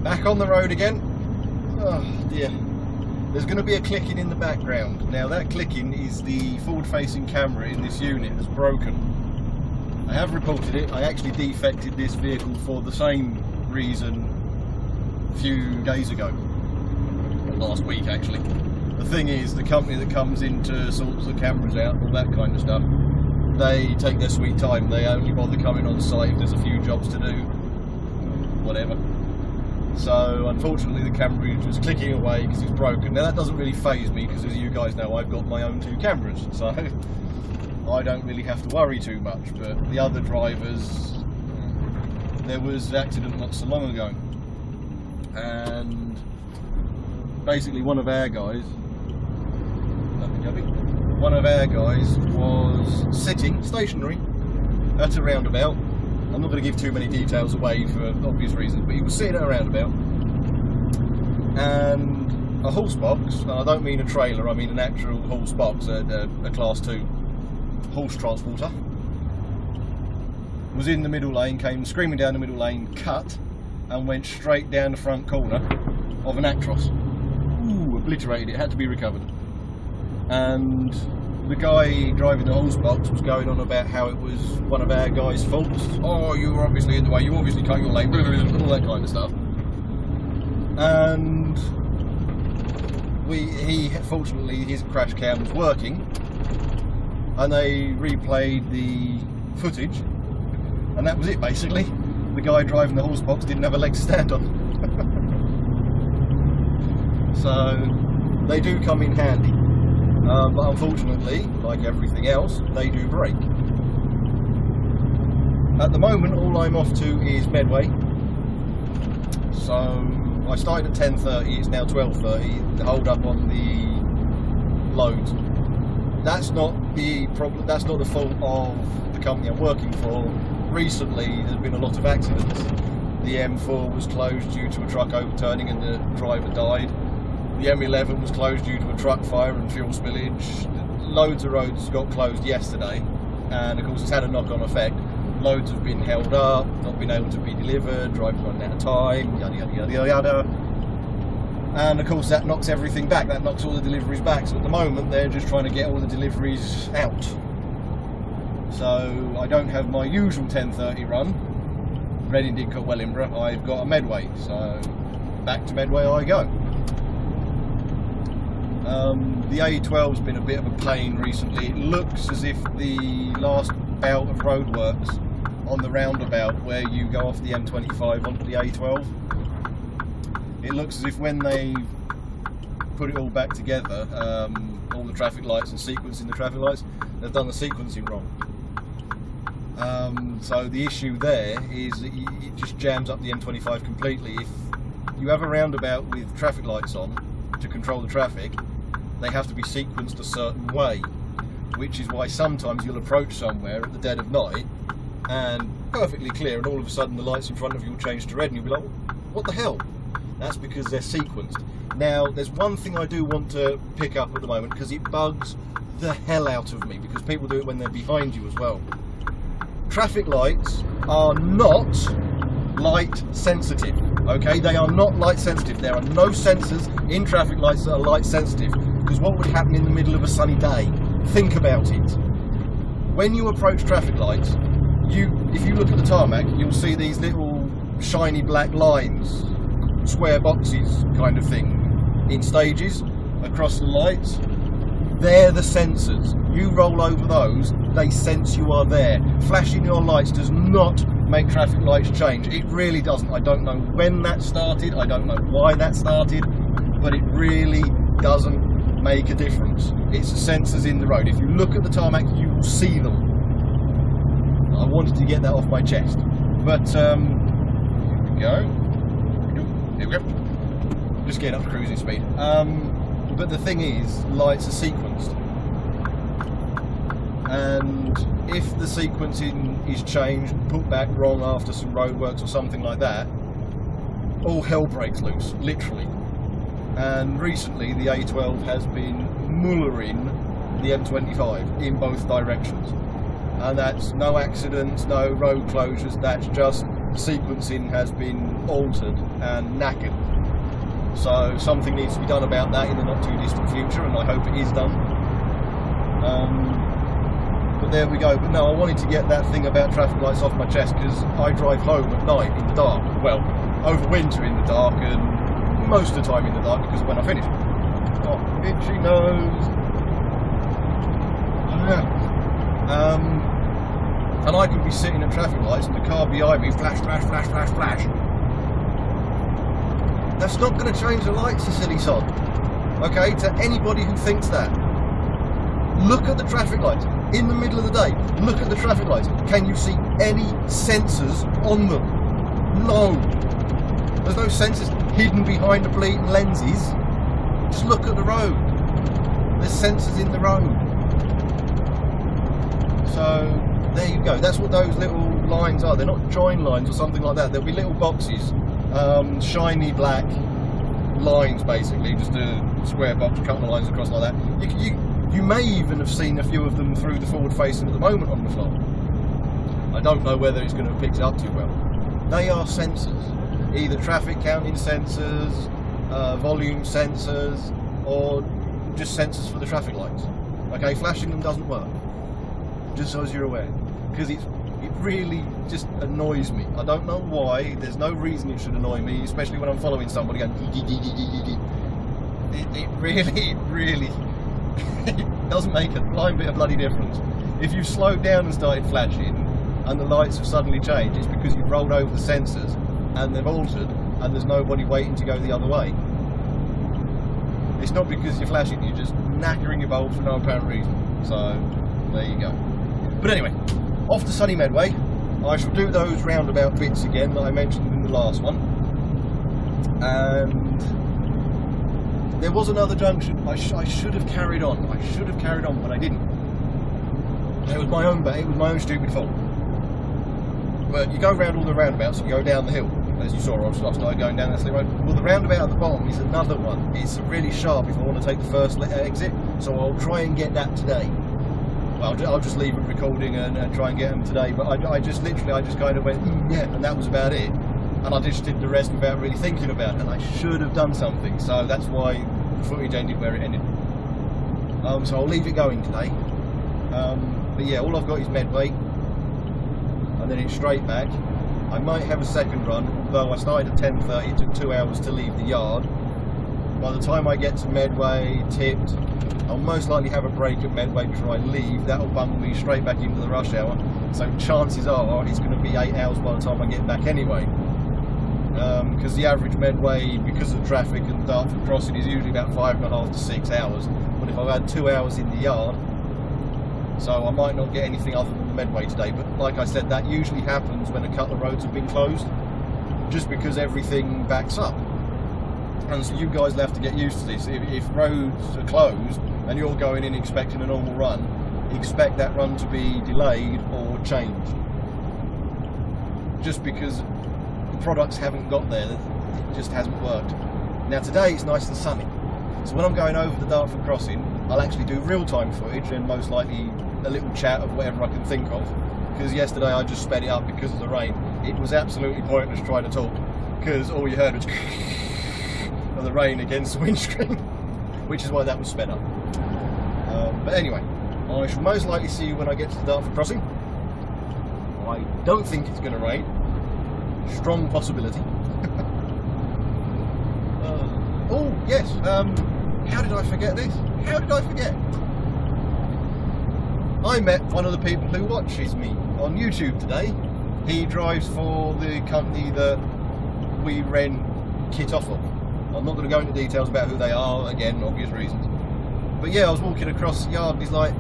Back on the road again. Oh dear. There's going to be a clicking in the background. Now that clicking is the forward-facing camera in this unit that's broken. I have reported it. I actually defected this vehicle for the same reason a few days ago. Last week actually. The thing is, the company that comes in to sort the cameras out, all that kind of stuff, they take their sweet time. They only bother coming on site if there's a few jobs to do. Whatever. So unfortunately the camera was just clicking away because it's broken. Now that doesn't really faze me because, as you guys know, I've got my own 2 cameras, so I don't really have to worry too much. But the other drivers, there was an accident not so long ago, and basically one of our guys was sitting stationary at a roundabout. I'm not going to give too many details away for obvious reasons, but he was sitting at a roundabout, and a horse box, and I don't mean a trailer, I mean an actual horse box, a class 2 horse transporter, was in the middle lane, came screaming down the middle lane, cut, and went straight down the front corner of an Actros. Ooh, obliterated it, had to be recovered. And the guy driving the horse box was going on about how it was one of our guys' faults. Oh, you were obviously in the way, you obviously cut your lane, all that kind of stuff. And fortunately his crash cam was working, and they replayed the footage, and that was it basically. The guy driving the horse box didn't have a leg to stand on. So they do come in handy. But unfortunately, like everything else, they do break. At the moment, all I'm off to is Medway. So I started at 10:30, it's now 12:30. The hold up on the loads. That's not the problem. That's not the fault of the company I'm working for. Recently, there's been a lot of accidents. The M4 was closed due to a truck overturning and the driver died. The M11 was closed due to a truck fire and fuel spillage. Loads of roads got closed yesterday, and of course it's had a knock-on effect. Loads have been held up, not been able to be delivered, drivers running out of time, yada yada yada yada. And of course that knocks everything back, that knocks all the deliveries back. So at the moment they're just trying to get all the deliveries out. So I don't have my usual 10:30 run, Reading, Didcot, Wellingborough. I've got a Medway, so back to Medway I go. The A12's been a bit of a pain recently. It looks as if the last bout of roadworks on the roundabout where you go off the M25 onto the A12, it looks as if when they put it all back together, all the traffic lights and sequencing the traffic lights, they've done the sequencing wrong. So the issue there is that it just jams up the M25 completely. If you have a roundabout with traffic lights on to control the traffic, they have to be sequenced a certain way, which is why sometimes you'll approach somewhere at the dead of night and perfectly clear, and all of a sudden the lights in front of you will change to red and you'll be like, what the hell? That's because they're sequenced. Now there's one thing I do want to pick up at the moment, because it bugs the hell out of me, because people do it when they're behind you as well. Traffic lights are not light sensitive, okay? They are not light sensitive. There are no sensors in traffic lights that are light sensitive, because what would happen in the middle of a sunny day? Think about it. When you approach traffic lights, if you look at the tarmac, you'll see these little shiny black lines, square boxes kind of thing, in stages across the lights. They're the sensors. You roll over those, they sense you are there. Flashing your lights does not make traffic lights change. It really doesn't. I don't know when that started, I don't know why that started, but it really doesn't make a difference. It's the sensors in the road. If you look at the tarmac, you will see them. I wanted to get that off my chest, but here we go. Here we go. Just getting up to cruising speed. But the thing is, lights are sequenced, and if the sequencing is changed, put back wrong after some roadworks or something like that, all hell breaks loose, literally. And recently the A12 has been mullering the M25 in both directions, and that's no accidents, no road closures, that's just the sequencing has been altered and knackered. So something needs to be done about that in the not too distant future, and I hope it is done. But there we go. But no, I wanted to get that thing about traffic lights off my chest, because I drive home at night in the dark. Well, over winter in the dark, and most of the time in the dark because of when I finish. Oh, itchy nose. And I could be sitting at traffic lights and the car behind me flash, flash, flash, flash, flash. That's not going to change the lights, you silly sod. Okay, to anybody who thinks that. Look at the traffic lights. In the middle of the day, look at the traffic lights. Can you see any sensors on them? No. There's no sensors hidden behind the bleeding lenses. Just look at the road. There's sensors in the road. So, there you go. That's what those little lines are. They're not join lines or something like that. There'll be little boxes. Shiny black lines, basically. Just a square box, a couple of lines across like that. You may even have seen a few of them through the forward facing at the moment on the floor. I don't know whether it's going to have picked it up too well. They are sensors. Either traffic counting sensors, volume sensors, or just sensors for the traffic lights. Okay, flashing them doesn't work. Just so as you're aware. Because it really just annoys me. I don't know why. There's no reason it should annoy me, especially when I'm following somebody going it really it doesn't make a blind bit of bloody difference. If you've slowed down and started flashing and the lights have suddenly changed, it's because you've rolled over the sensors and they've altered and there's nobody waiting to go the other way. It's not because you're flashing, you're just knackering your bulb for no apparent reason. So there you go. But anyway, off to sunny Medway. I shall do those roundabout bits again that I mentioned in the last one. And there was another junction. I should have carried on. I should have carried on, but I didn't. It was my own stupid fault. But you go round all the roundabouts and you go down the hill. As you saw, I started going down that slip road. Well, the roundabout at the bottom is another one. It's really sharp if I want to take the first exit, so I'll try and get that today. Well, I'll just leave it recording and try and get them today. But I just kind of went, yeah, and that was about it. And I just did the rest without really thinking about it, and I should have done something. So that's why the footage ended where it ended. So I'll leave it going today. But yeah, all I've got is Medway, and then it's straight back. I might have a second run, although I started at 10:30, it took 2 hours to leave the yard. By the time I get to Medway, tipped, I'll most likely have a break at Medway before I leave. That'll bump me straight back into the rush hour. So chances are it's going to be 8 hours by the time I get back anyway. Because the average Medway, because of traffic and Dartford crossing, is usually about 5.5 to 6 hours. But if I've had 2 hours in the yard, so I might not get anything other than the Medway today. But like I said, that usually happens when a couple of roads have been closed, just because everything backs up. And so you guys will have to get used to this. If roads are closed and you're going in expecting a normal run, expect that run to be delayed or changed. Just because the products haven't got there, it just hasn't worked. Now today it's nice and sunny, so when I'm going over the Dartford crossing, I'll actually do real-time footage and most likely a little chat of whatever I can think of, because yesterday I just sped it up because of the rain. It was absolutely pointless trying to talk, because all you heard was of the rain against the windscreen, which is why that was sped up. But anyway, I shall most likely see you when I get to the Dartford crossing. I don't think it's going to rain. Strong possibility. Oh yes, how did I forget this? How did I forget? I met one of the people who watches me on YouTube today. He drives for the company that we rent kit off of. I'm not going to go into details about who they are, again, obvious reasons. But yeah, I was walking across the yard and he's like,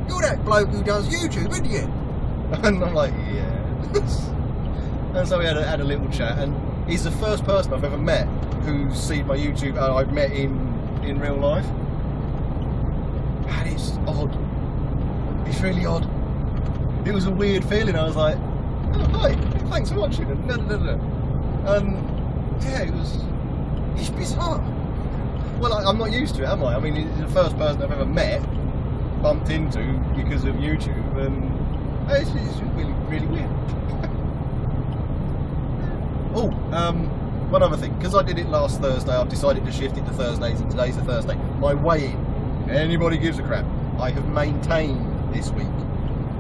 "You're that bloke who does YouTube, aren't you?" And I'm like, yeah. And so we had a little chat, and he's the first person I've ever met who's seen my YouTube, I've met in real life. And it's odd. It's really odd. It was a weird feeling. I was like, "Oh, hi, thanks for watching." And yeah, it's bizarre. Well, I'm not used to it, am I? I mean, he's the first person I've ever met, bumped into because of YouTube, and it's really, really weird. Oh, one other thing, because I did it last Thursday, I've decided to shift it to Thursdays, and today's a Thursday. My weigh-in, anybody gives a crap, I have maintained this week.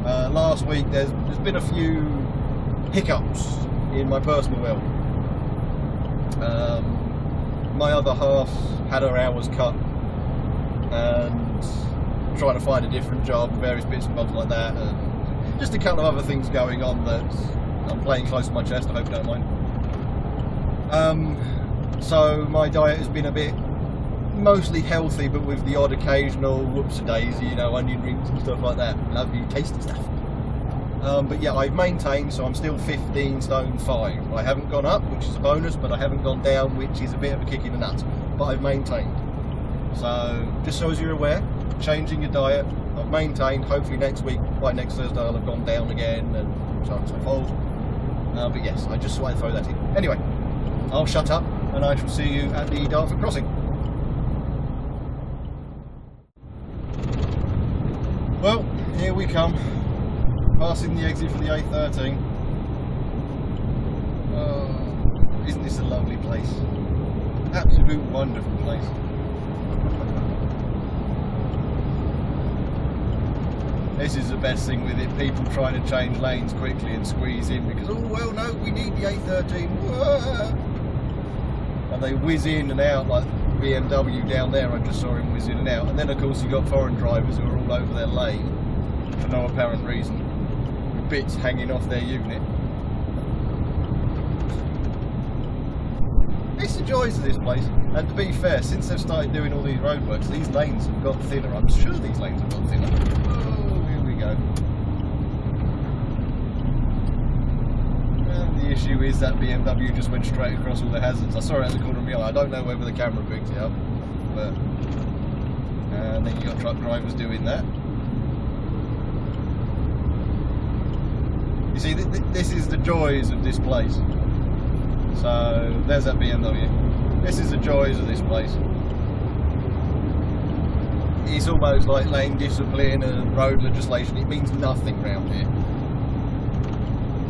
Last week there's been a few hiccups in my personal health. My other half had her hours cut and trying to find a different job, various bits and bobs like that, and just a couple of other things going on that I'm playing close to my chest. I hope you don't mind. So my diet has been a bit mostly healthy, but with the odd occasional whoops-a-daisy, you know, onion rings and stuff like that. Lovely, tasty stuff. But yeah, I've maintained, so I'm still 15 stone 5. I haven't gone up, which is a bonus, but I haven't gone down, which is a bit of a kick in the nuts. But I've maintained. So, just so as you're aware, changing your diet, I've maintained. Hopefully next week, by next Thursday, I'll have gone down again, and so on and so forth. But yes, I just wanted to throw that in. Anyway, I'll shut up, and I shall see you at the Dartford crossing. Well, here we come. Passing the exit for the A13. Oh, isn't this a lovely place? Absolute wonderful place. This is the best thing with it, people trying to change lanes quickly and squeeze in because, oh well no, we need the A13. Whoa. And they whiz in and out like BMW down there. I just saw him whiz in and out. And then of course you've got foreign drivers who are all over their lane for no apparent reason, with bits hanging off their unit. It's the joys of this place. And to be fair, since they've started doing all these roadworks, these lanes have got thinner. I'm sure these lanes have got thinner. Oh, here we go. And the issue is that BMW just went straight across all the hazards. I saw it at the corner of my eye. I don't know whether the camera picked it up, but and then you got truck drivers doing that. You see, this is the joys of this place. So there's that BMW. This is the joys of this place. It's almost like lane discipline and road legislation. It means nothing round here.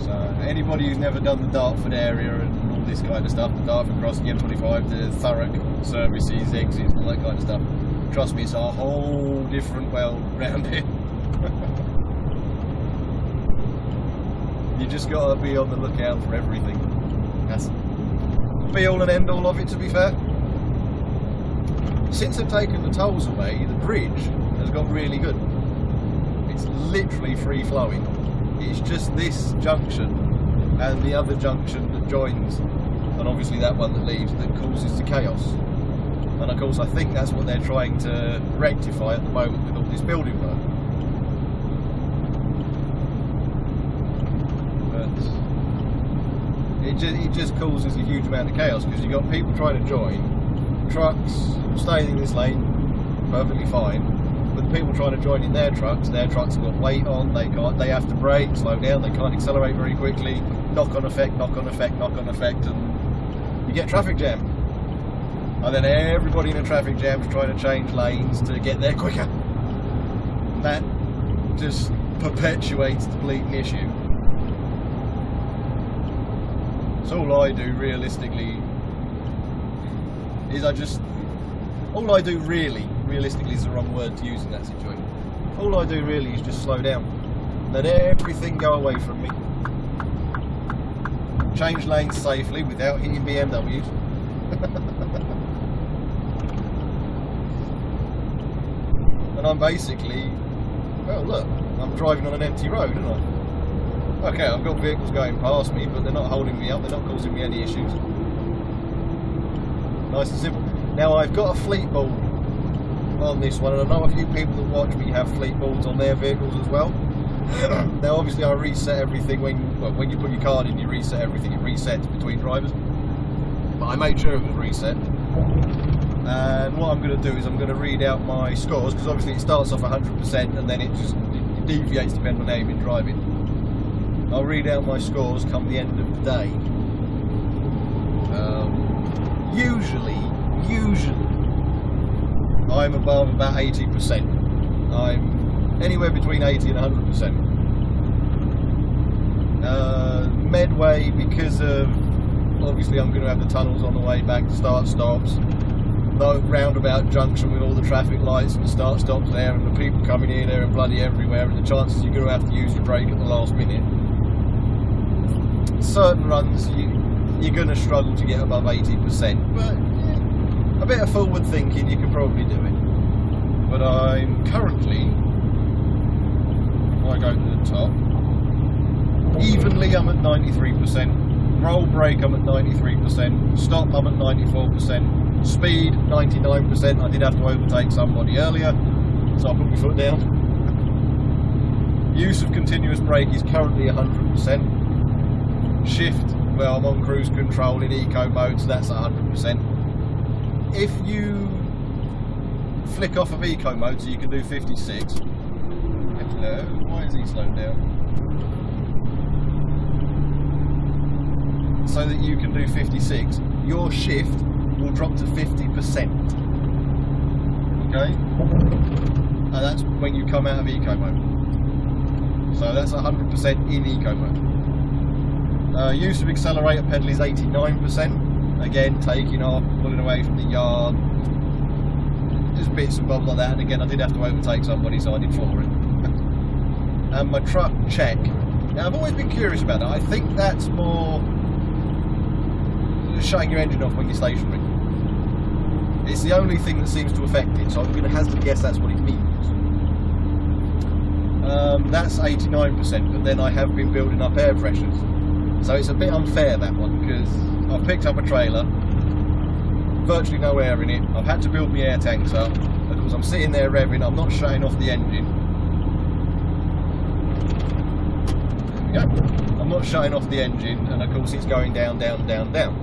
So anybody who's never done the Dartford area and all this kind of stuff, the Dartford crossing, M25, the Thurrock services, exits, all that kind of stuff, trust me, it's a whole different world round here. You just gotta be on the lookout for everything. That's the be all and end all of it, to be fair. Since they've taken the tolls away, the bridge has got really good. It's literally free flowing. It's just this junction and the other junction that joins, and obviously that one that leaves, that causes the chaos. And of course I think that's what they're trying to rectify at the moment with all this building work. It just causes a huge amount of chaos because you've got people trying to join, trucks staying in this lane perfectly fine, but the people trying to join in their trucks have got weight on, they have to brake, slow down, they can't accelerate very quickly, knock-on effect, knock-on effect, knock-on effect, and you get traffic jam. And then everybody in a traffic jam is trying to change lanes to get there quicker. That just perpetuates the bleeding issue. So all I do realistically is realistically is the wrong word to use in that situation. All I do really is just slow down. Let everything go away from me. Change lanes safely without hitting BMWs. And I'm basically, well look, I'm driving on an empty road, aren't I? Okay, I've got vehicles going past me, but they're not holding me up, they're not causing me any issues. Nice and simple. Now I've got a fleet board on this one, and I know a few people that watch me have fleet boards on their vehicles as well. Now obviously I reset everything when you put your card in, you reset everything, it resets between drivers. But I made sure it was reset. And what I'm going to do is I'm going to read out my scores, because obviously it starts off 100% and then it deviates depending on how you've been driving. I'll read out my scores come the end of the day. Usually I'm above about 80%. I'm anywhere between 80 and 100%. Medway, because of obviously I'm going to have the tunnels on the way back to start stops. No roundabout junction with all the traffic lights and the start stops there and the people coming here, there and bloody everywhere, and the chances you're going to have to use your brake at the last minute. Certain runs you're going to struggle to get above 80%, but yeah, a bit of forward thinking you can probably do it. But I'm currently, if I go to the top, evenly I'm at 93%, roll brake I'm at 93%, stop I'm at 94%, speed 99%. I did have to overtake somebody earlier, so I put my foot down. Use of continuous brake is currently 100%. Shift, well, I'm on cruise control in eco mode, so that's 100%. If you flick off of eco mode so you can do 56, hello, why is he slowed down? So that you can do 56, your shift will drop to 50%. Okay? And that's when you come out of eco mode. So that's 100% in eco mode. Use of accelerator pedal is 89%. Again, taking off, pulling away from the yard. Just bits and bobs like that. And again, I did have to overtake somebody, so I did for it. And my truck check. Now, I've always been curious about it. I think that's more shutting your engine off when you're stationary. It's the only thing that seems to affect it, so I'm going to hazard a guess that's what it means. That's 89%, but then I have been building up air pressures. So it's a bit unfair, that one, because I've picked up a trailer, virtually no air in it, I've had to build my air tanks up, because I'm sitting there revving, I'm not shutting off the engine. There we go. I'm not shutting off the engine, and of course it's going down, down, down, down.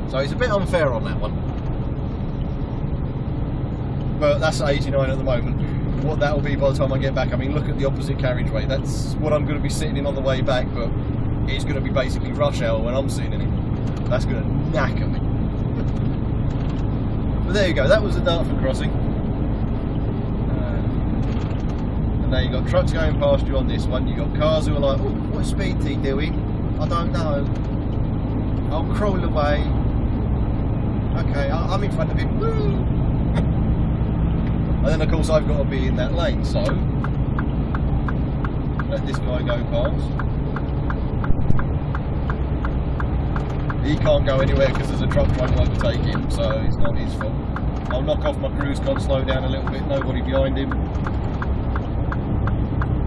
So it's a bit unfair on that one. But that's 89 at the moment. What that will be by the time I get back, I mean, look at the opposite carriageway. That's what I'm going to be sitting in on the way back, but it's going to be basically rush hour when I'm sitting in it. That's going to knacker me. But there you go, that was the Dartford crossing. And now you've got trucks going past you on this one. You've got cars who are like, oh, what speed's he doing? I don't know. I'll crawl away. Okay, I'm in front of him. Woo! And then of course I've got to be in that lane, so let this guy go past. He can't go anywhere because there's a truck trying to overtake him, so it's not his fault. I'll knock off my cruise con, slow down a little bit, nobody behind him.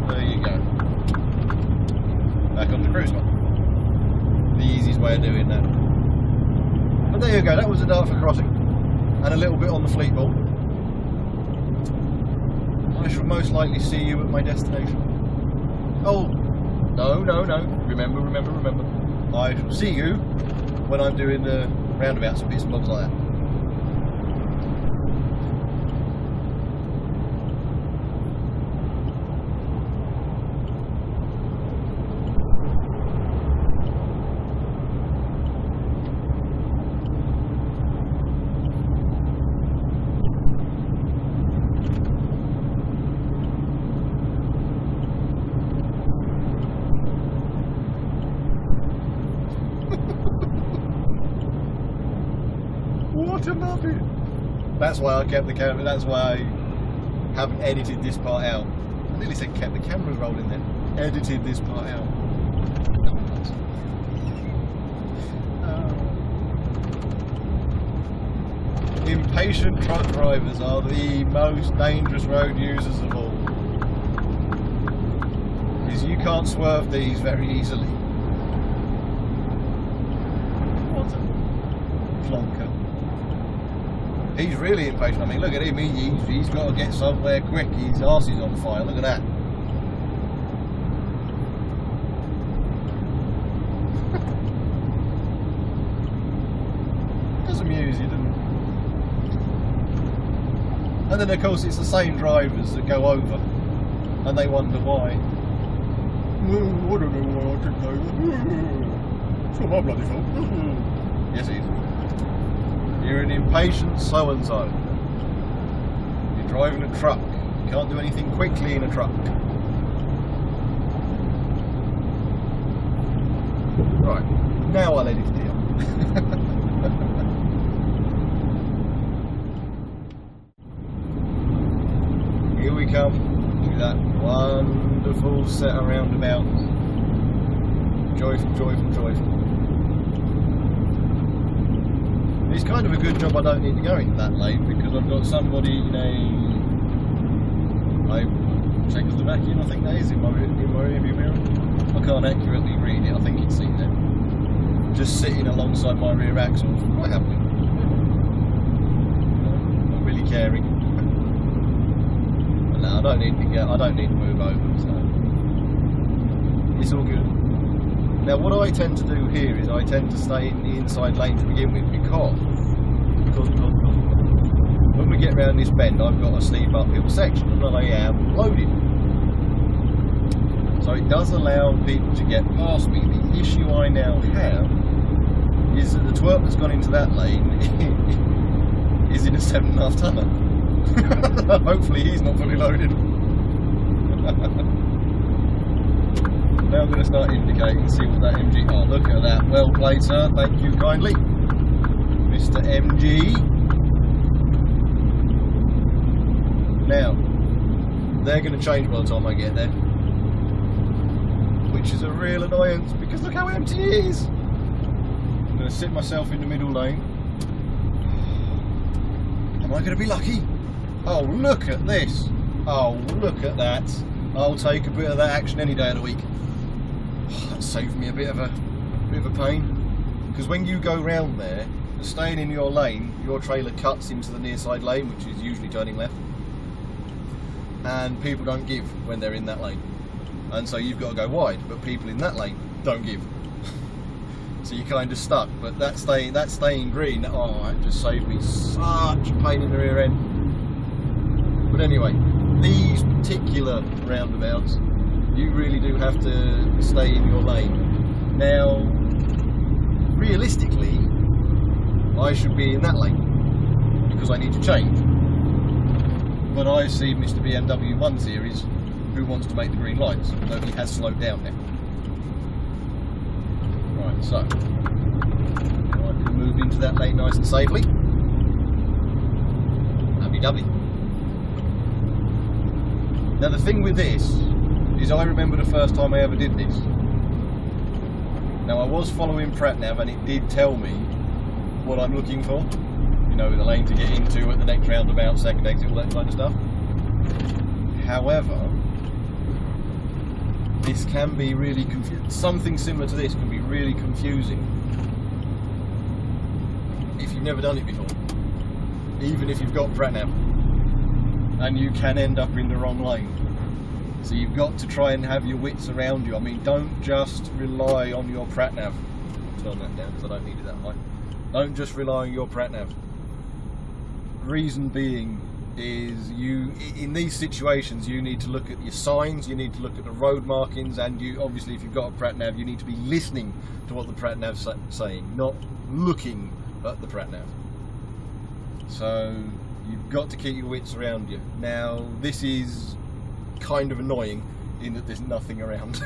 There you go. Back on the cruise con. The easiest way of doing that. But there you go, that was the Dartford crossing. And a little bit on the fleet ball. I shall most likely see you at my destination. Oh, no. Remember. I shall see you when I'm doing the roundabouts and bits and bobs like that. What a muppet! That's why I kept the camera, that's why I haven't edited this part out. I nearly said kept the cameras rolling then. Edited this part out. Impatient truck drivers are the most dangerous road users of all. Because you can't swerve these very easily. What a plonker. He's really impatient. I mean, look at him. He's got to get somewhere quick. His arse is on fire. Look at that. Does amuse you, doesn't it? And then, of course, it's the same drivers that go over, and they wonder why. I don't know why I took over. It's not my bloody fault. Yes, it is. You're an impatient so-and-so. You're driving a truck. You can't do anything quickly in a truck. Right. Now I let it down. Here we come to that wonderful set of roundabouts. Joyful, joyful, joyful. It's kind of a good job I don't need to go into that lane because I've got somebody in a Czechoslovakian, I think that is, in my rearview mirror. I can't accurately read it, I think it's seen there. Just sitting alongside my rear axle, quite happily. Not really caring. But no, I don't need to move over, so it's all good. Now what I tend to do here is I tend to stay in the inside lane to begin with because when we get round this bend I've got a steep uphill section and I am loaded. So it does allow people to get past me. The issue I now have is that the twerp that's gone into that lane is in a 7.5 tonner. Hopefully he's not fully loaded. Now I'm going to start indicating, see what that MG... Oh, look at that. Well played, sir. Thank you kindly. Mr. MG. Now, they're going to change by the time I get there. Which is a real annoyance, because look how empty it is. I'm going to sit myself in the middle lane. Am I going to be lucky? Oh, look at this. Oh, look at that. I'll take a bit of that action any day of the week. That saved me a bit of a pain, because when you go round there, staying in your lane, your trailer cuts into the near side lane, which is usually turning left, and people don't give when they're in that lane, and so you've got to go wide, but people in that lane don't give. So you're kind of stuck. But that staying green, oh, it just saved me such a pain in the rear end. But anyway, these particular roundabouts, you really do have to stay in your lane. Now, realistically, I should be in that lane because I need to change. But I see Mr. BMW 1 Series who wants to make the green lights, though he has slowed down now. Right, so I can move into that lane nice and safely. Lovely. Now the thing with this is I remember the first time I ever did this. Now I was following PratNav and it did tell me what I'm looking for. You know, the lane to get into at the next roundabout, second exit, all that kind of stuff. However, this can be really confusing. Something similar to this can be really confusing if you've never done it before. Even if you've got PratNav. And you can end up in the wrong lane. So you've got to try and have your wits around you. I mean, don't just rely on your PratNav. Turn that down because I don't need it that high. Don't just rely on your PratNav. Reason being is in these situations you need to look at your signs, you need to look at the road markings, and you obviously, if you've got a PratNav, you need to be listening to what the PratNav's saying, not looking at the PratNav. So you've got to keep your wits around you. Now this is kind of annoying in that there's nothing around.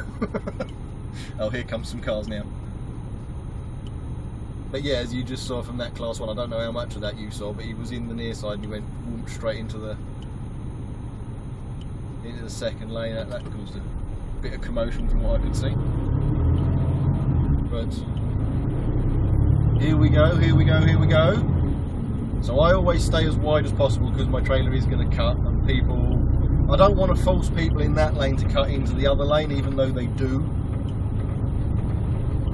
Oh, here comes some cars now. But yeah, as you just saw from that class one, I don't know how much of that you saw, but he was in the near side and he went straight into the second lane. That caused a bit of commotion from what I could see. But here we go, here we go, here we go. So I always stay as wide as possible because my trailer is going to cut, and I don't want to force people in that lane to cut into the other lane, even though they do.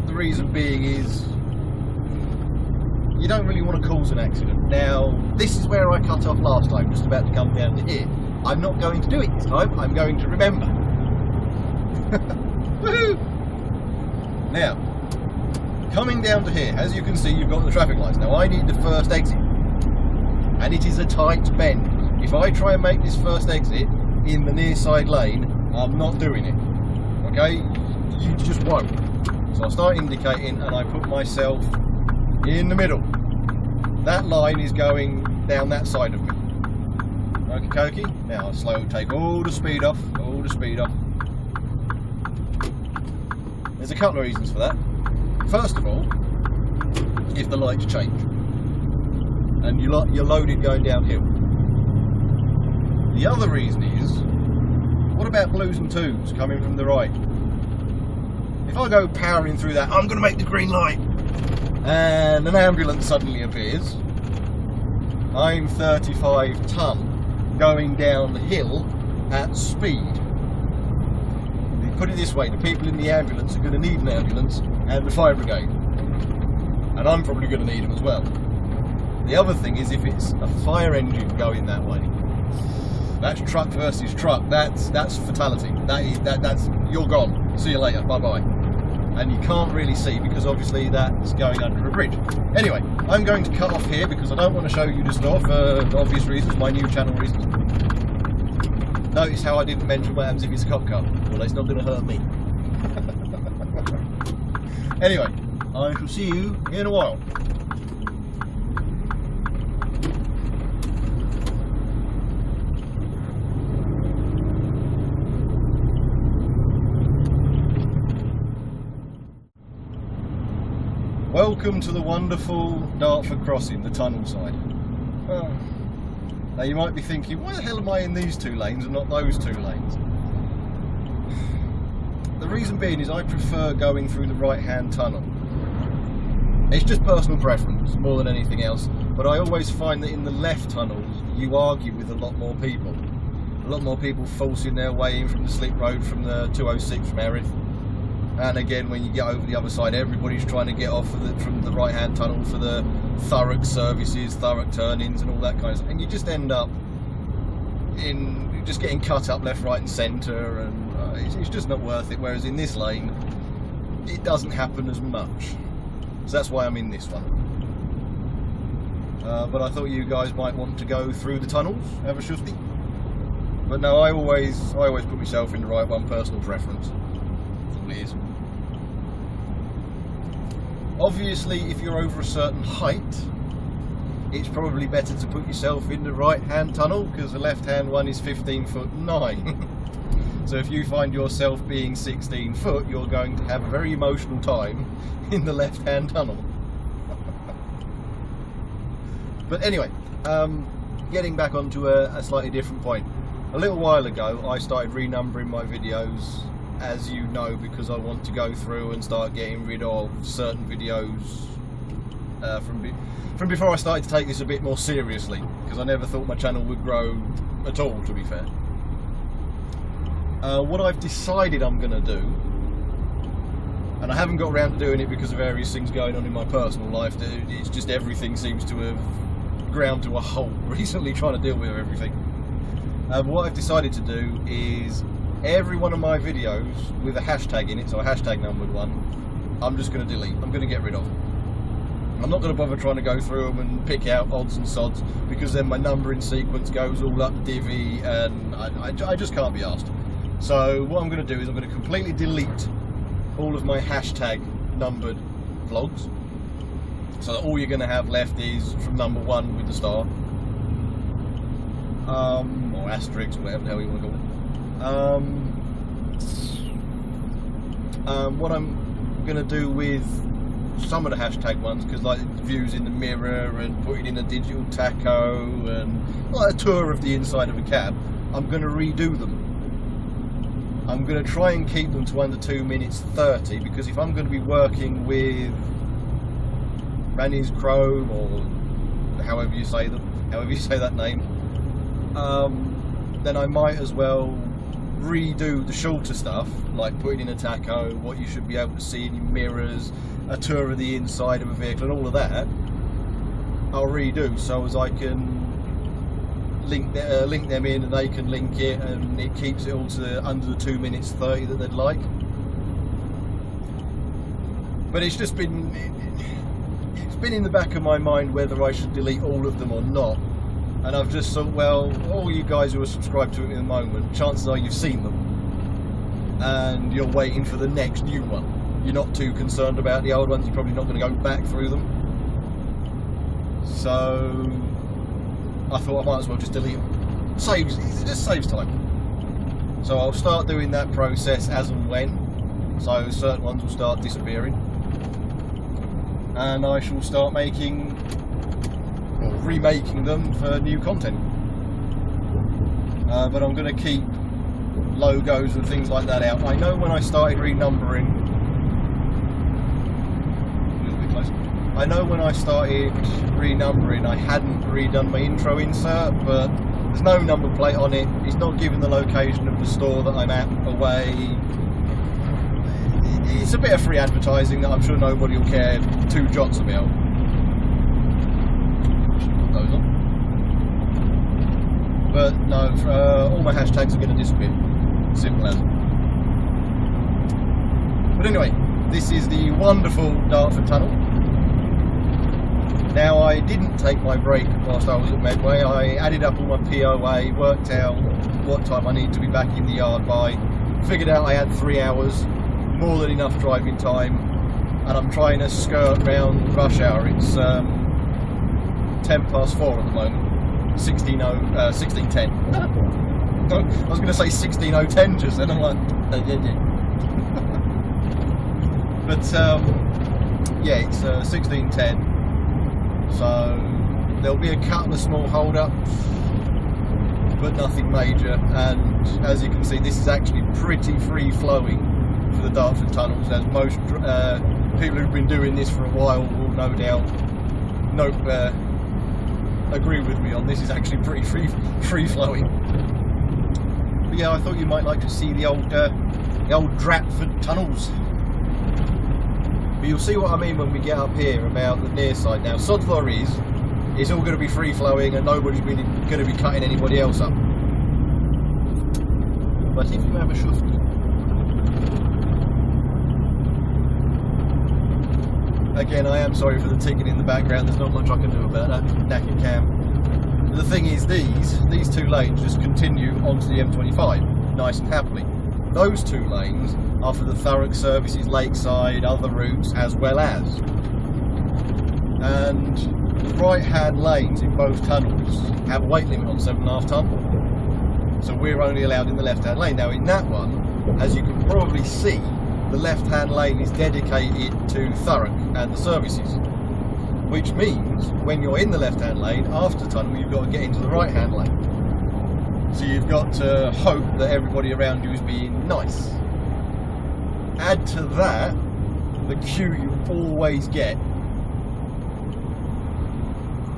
The reason being is you don't really want to cause an accident. Now, this is where I cut off last time, just about to come down to here. I'm not going to do it this time, I'm going to remember. Woohoo! Now, coming down to here, as you can see, you've got the traffic lights. Now, I need the first exit, and it is a tight bend. If I try and make this first exit in the near side lane, I'm not doing it. Okay? You just won't. So I start indicating, and I put myself in the middle. That line is going down that side of me. Okie dokie. Now I slowly take all the speed off, all the speed off. There's a couple of reasons for that. First of all, if the lights change and you're loaded going downhill. The other reason is, what about blues and twos coming from the right? If I go powering through that, I'm going to make the green light, and an ambulance suddenly appears, I'm 35 ton going downhill at speed. Put it this way, the people in the ambulance are going to need an ambulance and the fire brigade, and I'm probably going to need them as well. The other thing is, if it's a fire engine going that way, that's truck versus truck, that's fatality. That's you're gone, see you later, bye bye. And you can't really see because obviously that's going under a bridge. Anyway, I'm going to cut off here because I don't want to show you the store for obvious reasons, my new channel reasons. Notice how I didn't mention what happens if it's a cop car. Well, it's not going to hurt me. Anyway, I shall see you in a while. Welcome to the wonderful Dartford crossing, the tunnel side. Now you might be thinking, why the hell am I in these two lanes and not those two lanes? The reason being is I prefer going through the right hand tunnel. It's just personal preference more than anything else, but I always find that in the left tunnels you argue with a lot more people. A lot more people forcing their way in from the slip road, from the 206 from Erith. And again, when you get over the other side, everybody's trying to get off from the right-hand tunnel for the Thurrock services, Thurrock turn-ins and all that kind of stuff. And you just end up in just getting cut up left, right and centre, and it's just not worth it. Whereas in this lane, it doesn't happen as much. So that's why I'm in this one. But I thought you guys might want to go through the tunnels, have a shufti. But no, I always put myself in the right one, personal preference. That's all it is. Obviously, if you're over a certain height, it's probably better to put yourself in the right-hand tunnel because the left-hand one is 15'9". So if you find yourself being 16 foot, you're going to have a very emotional time in the left-hand tunnel. But anyway, getting back onto a slightly different point. A little while ago, I started renumbering my videos, as you know, because I want to go through and start getting rid of certain videos from before I started to take this a bit more seriously, because I never thought my channel would grow at all, to be fair. What I've decided I'm going to do, and I haven't got around to doing it because of various things going on in my personal life, it's just everything seems to have ground to a halt recently, trying to deal with everything. But what I've decided to do is every one of my videos with a hashtag in it, so a hashtag numbered one, I'm just going to delete. I'm going to get rid of. I'm not going to bother trying to go through them and pick out odds and sods, because then my numbering sequence goes all up divvy and I just can't be arsed. So what I'm going to do is I'm going to completely delete all of my hashtag numbered vlogs, so that all you're going to have left is from number 1 with the star, or asterisk, whatever the hell you want to call it. What I'm going to do with some of the hashtag ones, because like views in the mirror and putting in a digital tacho and like a tour of the inside of a cab, I'm going to redo them. I'm going to try and keep them to under 2 minutes 30, because if I'm going to be working with Ranny's Chrome, or however you say that name, then I might as well redo the shorter stuff, like putting in a tacho, what you should be able to see in your mirrors, a tour of the inside of a vehicle and all of that. I'll redo so as I can link them in and they can link it, and it keeps it all to under the 2 minutes 30 that they'd like. But it's just been in the back of my mind whether I should delete all of them or not. And I've just thought, well, all you guys who are subscribed to it in the moment, chances are you've seen them and you're waiting for the next new one. You're not too concerned about the old ones, you're probably not going to go back through them. So I thought I might as well just delete them. It just saves time. So I'll start doing that process as and when. So certain ones will start disappearing. and I shall start making or remaking them for new content. But I'm going to keep logos and things like that out. I know when I started renumbering, a little bit closer. I know when I started renumbering I hadn't redone my intro insert, but there's no number plate on it. It's not giving the location of the store that I'm at away. It's a bit of free advertising that I'm sure nobody will care two jots about. Put those on. But no, all my hashtags are going to disappear. Simple as. But anyway, this is the wonderful Dartford tunnel. Now, I didn't take my break whilst I was at Medway. I added up all my POA, worked out what time I need to be back in the yard by, figured out I had 3 hours, more than enough driving time, and I'm trying to skirt round rush hour. It's 10 past 4 at the moment. 16:10. I was going to say 16:10 just then. I'm like, but yeah, it's 16:10. So there'll be a couple of small hold-ups, but nothing major. And as you can see, this is actually pretty free-flowing for the Dartford tunnels, as most people who've been doing this for a while will no doubt agree with me on. This is actually pretty free-flowing. But yeah, I thought you might like to see the old Dartford tunnels. But you'll see what I mean when we get up here about the near side. Now, sod law is, it's all going to be free-flowing and nobody's really going to be cutting anybody else up. But if you have a shuft, again, I am sorry for the ticking in the background. There's not much I can do about that knackered cam. But the thing is, these two lanes just continue onto the M25 nice and happily. Those two lanes are for the Thurrock services, Lakeside, other routes, as well as. And the right-hand lanes in both tunnels have a weight limit on 7.5 tonne. So we're only allowed in the left-hand lane. Now in that one, as you can probably see, the left-hand lane is dedicated to Thurrock and the services, which means when you're in the left-hand lane after the tunnel, you've got to get into the right-hand lane. So you've got to hope that everybody around you is being nice. Add to that the queue you always get,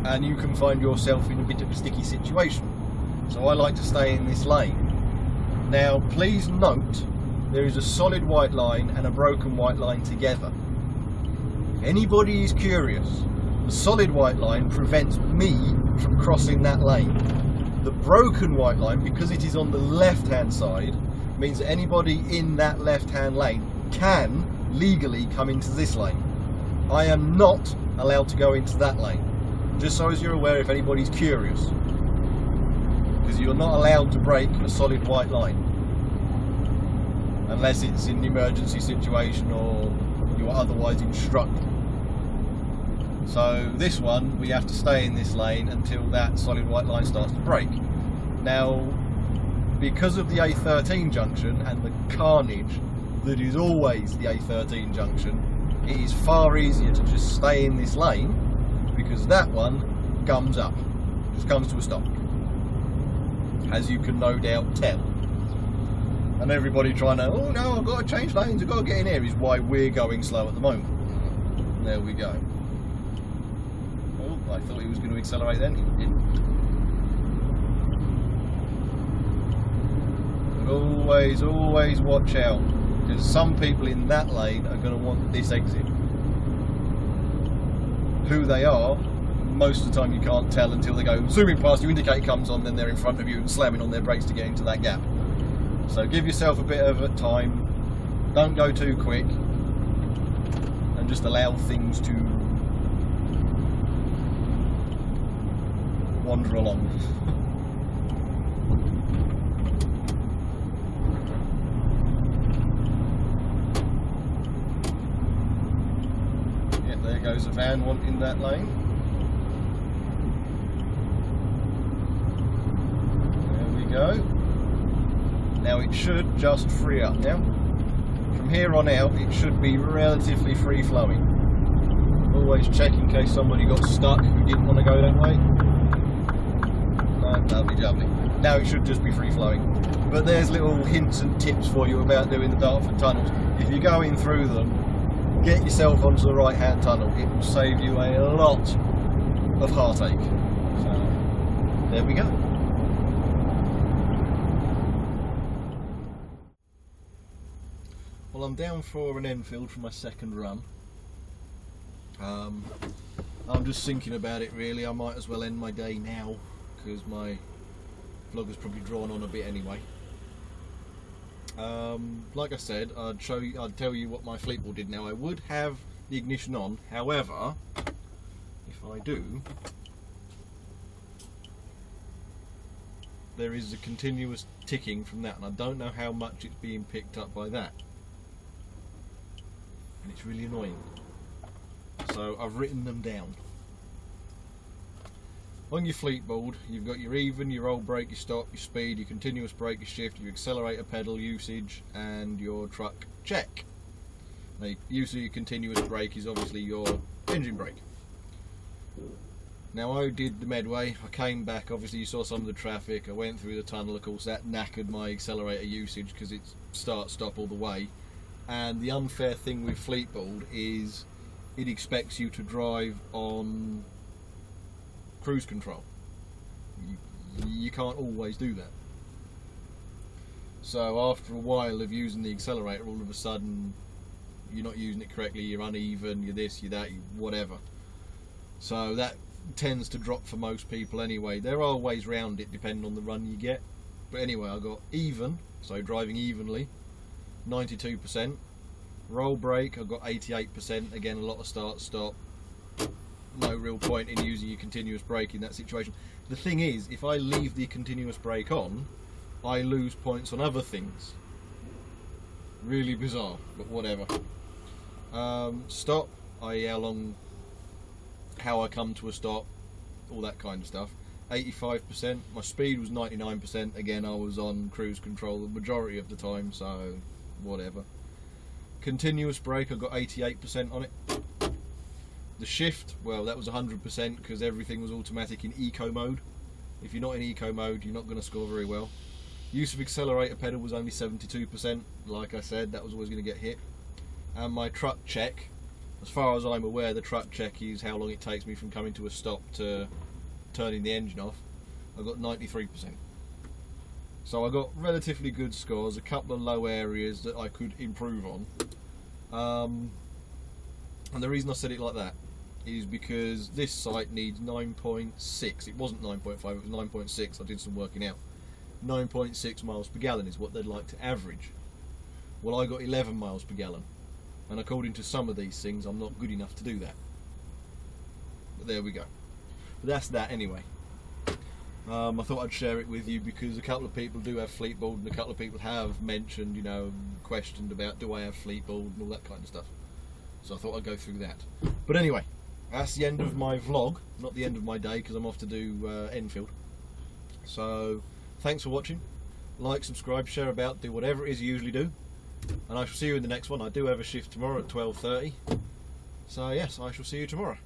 and you can find yourself in a bit of a sticky situation. So I like to stay in this lane. Now please note, there is a solid white line and a broken white line together. If anybody is curious, the solid white line prevents me from crossing that lane. The broken white line, because it is on the left-hand side, means that anybody in that left-hand lane can legally come into this lane. I am not allowed to go into that lane, just so as you're aware if anybody's curious, because you're not allowed to break a solid white line unless it's in an emergency situation or you are otherwise instructed. So this one, we have to stay in this lane until that solid white line starts to break. Now, because of the A13 junction and the carnage that is always the A13 junction, it is far easier to just stay in this lane, because that one gums up, just comes to a stop, as you can no doubt tell. And everybody trying to, oh no, I've got to change lanes, I've got to get in here, is why we're going slow at the moment. There we go. Oh, I thought he was going to accelerate then, he didn't. But always watch out, because some people in that lane are going to want this exit. Who they are, most of the time you can't tell until they go zooming past, your indicator comes on, then they're in front of you and slamming on their brakes to get into that gap. So give yourself a bit of a time, don't go too quick, and just allow things to wander along. Yeah, there goes a van wanting that lane. There we go. Now it should just free up now. From here on out, it should be relatively free flowing. Always check in case somebody got stuck who didn't want to go that way. No, lovely, lovely. Now it should just be free flowing. But there's little hints and tips for you about doing the Dartford tunnels. If you're going through them, get yourself onto the right hand tunnel. It will save you a lot of heartache. So, there we go. Well, I'm down for an Enfield for my second run. I'm just thinking about it really. I might as well end my day now because my vlog has probably drawn on a bit anyway. Like I said, I'd tell you what my Fleetball did now. I would have the ignition on, however, if I do, there is a continuous ticking from that, and I don't know how much it's being picked up by that, and it's really annoying. So I've written them down. On your Fleetball, you've got your even, your roll brake, your stop, your speed, your continuous brake, your shift, your accelerator pedal usage, and your truck check. Now, usually your continuous brake is obviously your engine brake. Now I did the Medway, I came back, obviously you saw some of the traffic, I went through the tunnel, of course that knackered my accelerator usage because it's start stop all the way. And the unfair thing with Fleetball is it expects you to drive on cruise control. You can't always do that. So after a while of using the accelerator, all of a sudden you're not using it correctly, you're uneven, you're this, you're that, you're whatever. So that tends to drop for most people anyway. There are ways around it depending on the run you get. But anyway, I got even, so driving evenly, 92%. Roll brake, I've got 88%, again a lot of start stop. No real point in using your continuous brake in that situation. The thing is, if I leave the continuous brake on, I lose points on other things. Really bizarre, but whatever. Stop, i.e. how I come to a stop, all that kind of stuff. 85%, my speed was 99%, again I was on cruise control the majority of the time, so whatever. Continuous brake, I got 88% on it. The shift, well that was 100% because everything was automatic in eco mode. If you're not in eco mode, you're not going to score very well. Use of accelerator pedal was only 72%, like I said, that was always going to get hit. And my truck check, as far as I'm aware, the truck check is how long it takes me from coming to a stop to turning the engine off. I got 93%. So I got relatively good scores, a couple of low areas that I could improve on. And the reason I said it like that is because this site needs 9.6. It wasn't 9.5, it was 9.6. I did some working out. 9.6 miles per gallon is what they'd like to average. Well, I got 11 miles per gallon. And according to some of these things, I'm not good enough to do that. But there we go. But that's that anyway. I thought I'd share it with you because a couple of people do have Fleetball and a couple of people have mentioned, you know, questioned about do I have Fleetball and all that kind of stuff. So I thought I'd go through that. But anyway, that's the end of my vlog, not the end of my day because I'm off to do Enfield. So thanks for watching. Like, subscribe, share about, do whatever it is you usually do. And I shall see you in the next one. I do have a shift tomorrow at 12:30. So yes, I shall see you tomorrow.